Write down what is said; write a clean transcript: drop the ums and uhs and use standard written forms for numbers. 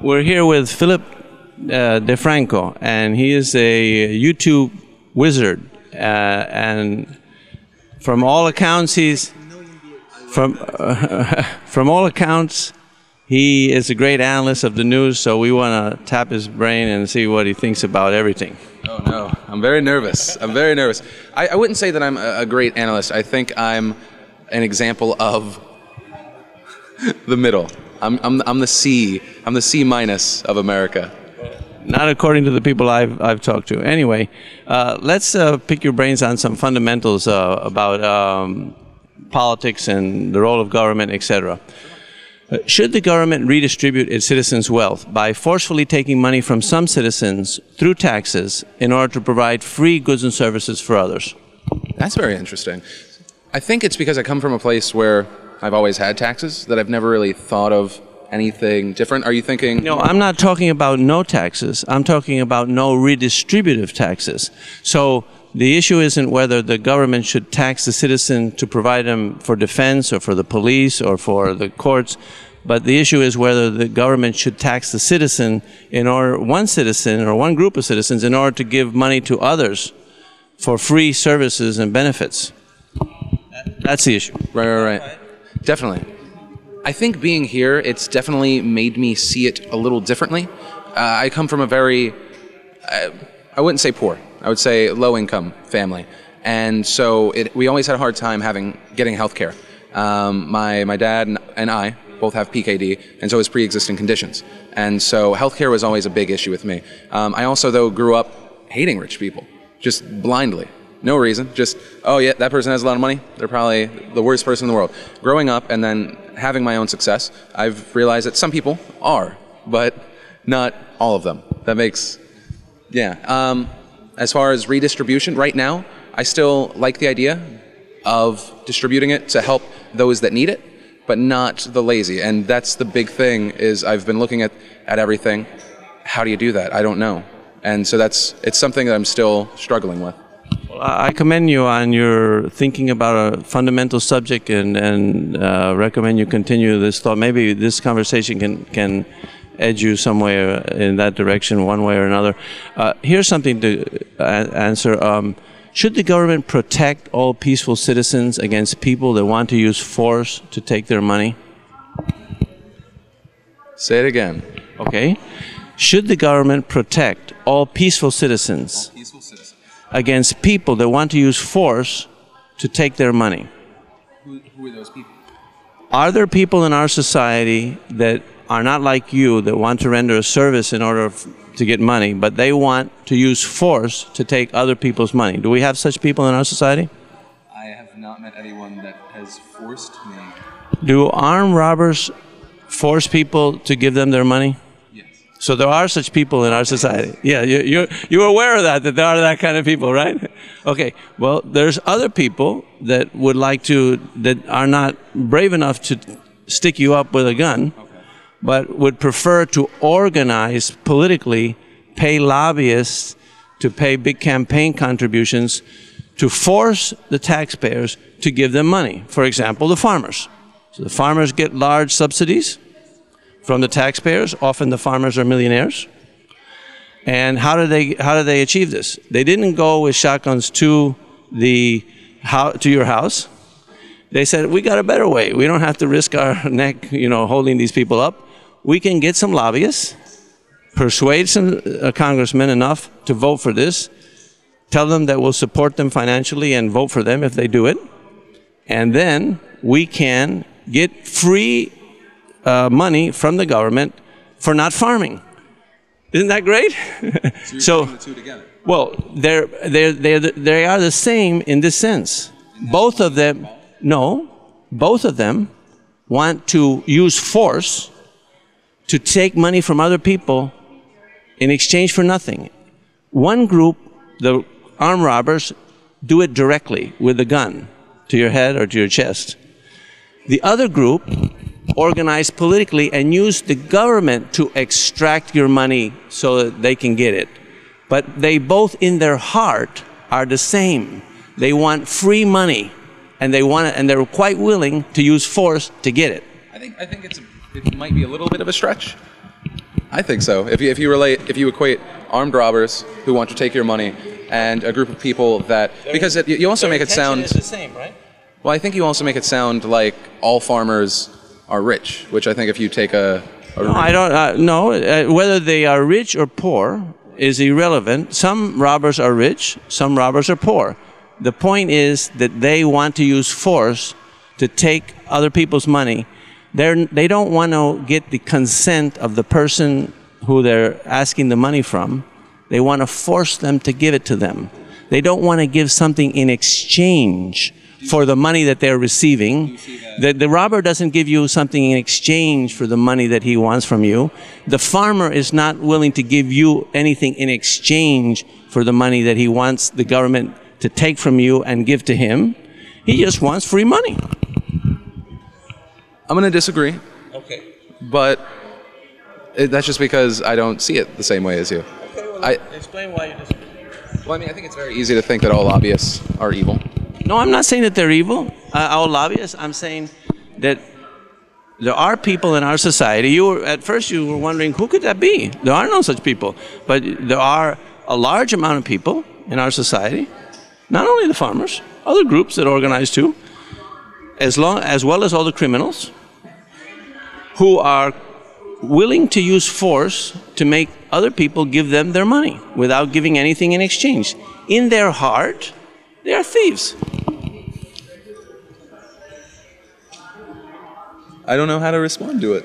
We're here with Philip DeFranco, and he is a YouTube wizard. And from all accounts, from all accounts, he is a great analyst of the news. So we want to tap his brain and see what he thinks about everything. Oh no, I'm very nervous. I'm very nervous. I wouldn't say that I'm a great analyst. I think I'm an example of the middle. I'm the C. I'm the C minus of America. Not according to the people I've talked to. Anyway, let's pick your brains on some fundamentals about politics and the role of government, etc. Should the government redistribute its citizens' wealth by forcefully taking money from some citizens through taxes in order to provide free goods and services for others? That's very interesting. I think it's because I come from a place where I've always had taxes that I've never really thought of anything different. Are you thinking? No, I'm not talking about no taxes. I'm talking about no redistributive taxes. So the issue isn't whether the government should tax the citizen to provide them for defense or for the police or for the courts, but the issue is whether the government should tax the citizen one citizen or one group of citizens in order to give money to others for free services and benefits. That's the issue. Right. Definitely. I think being here, it's definitely made me see it a little differently. I come from a very, I wouldn't say poor, I would say low-income family. And so we always had a hard time getting health care. My dad and I both have PKD, and so it's pre-existing conditions. And so health care was always a big issue with me. I also, though, grew up hating rich people, just blindly. No reason, just, oh yeah, that person has a lot of money, they're probably the worst person in the world. Growing up and then having my own success, I've realized that some people are, but not all of them. That makes, yeah. As far as redistribution, right now, I still like the idea of distributing it to help those that need it, but not the lazy. And that's the big thing, is I've been looking at everything. How do you do that? I don't know. And so it's something that I'm still struggling with. Well, I commend you on your thinking about a fundamental subject, and recommend you continue this thought. Maybe this conversation can edge you somewhere in that direction, one way or another. Here's something to answer. Should the government protect all peaceful citizens against people that want to use force to take their money? Say it again. Okay. Should the government protect all peaceful citizens against people that want to use force to take their money? Who are those people? Are there people in our society that are not like you, that want to render a service in order to get money, but they want to use force to take other people's money? Do we have such people in our society? I have not met anyone that has forced me. Do armed robbers force people to give them their money? Yes. So there are such people in our society. Yeah, you're aware of that there are that kind of people, right? Okay, well, there's other people that would like to, that are not brave enough to stick you up with a gun, but would prefer to organize politically, pay lobbyists to pay big campaign contributions to force the taxpayers to give them money. For example, the farmers. So the farmers get large subsidies from the taxpayers. Often the farmers are millionaires. And how do they achieve this? They didn't go with shotguns to your house. They said, we got a better way. We don't have to risk our neck, holding these people up. We can get some lobbyists, persuade some congressmen enough to vote for this, tell them that we'll support them financially and vote for them if they do it, and then we can get free money from the government for not farming. Isn't that great? So you're putting the two together. Well, they are the same in this sense. Both of them want to use force to take money from other people in exchange for nothing. One group, the armed robbers, do it directly with a gun to your head or to your chest. The other group organize politically and use the government to extract your money so that they can get it. But they both, in their heart, are the same. They want free money, and they're quite willing to use force to get it. I think it might be a little bit of a stretch, I think so. If you equate armed robbers who want to take your money and a group of people that, because you also make it sound. Is the same, right? Well, I think you also make it sound like all farmers are rich, which I think if you take a no, I don't. No, whether they are rich or poor is irrelevant. Some robbers are rich, some robbers are poor. The point is that they want to use force to take other people's money. They don't want to get the consent of the person who they're asking the money from. They want to force them to give it to them. They don't want to give something in exchange for the money that they're receiving. The robber doesn't give you something in exchange for the money that he wants from you. The farmer is not willing to give you anything in exchange for the money that he wants the government to take from you and give to him. He just wants free money. I'm going to disagree. Okay. But that's just because I don't see it the same way as you. Okay, well, explain why you disagree. Well, I mean, I think it's very easy to think that all lobbyists are evil. No, I'm not saying that they're evil, all lobbyists. I'm saying that there are people in our society. At first you were wondering, who could that be? There are no such people. But there are a large amount of people in our society, not only the farmers, other groups that organize too, as well as all the criminals, who are willing to use force to make other people give them their money without giving anything in exchange. In their heart, they are thieves. I don't know how to respond to it.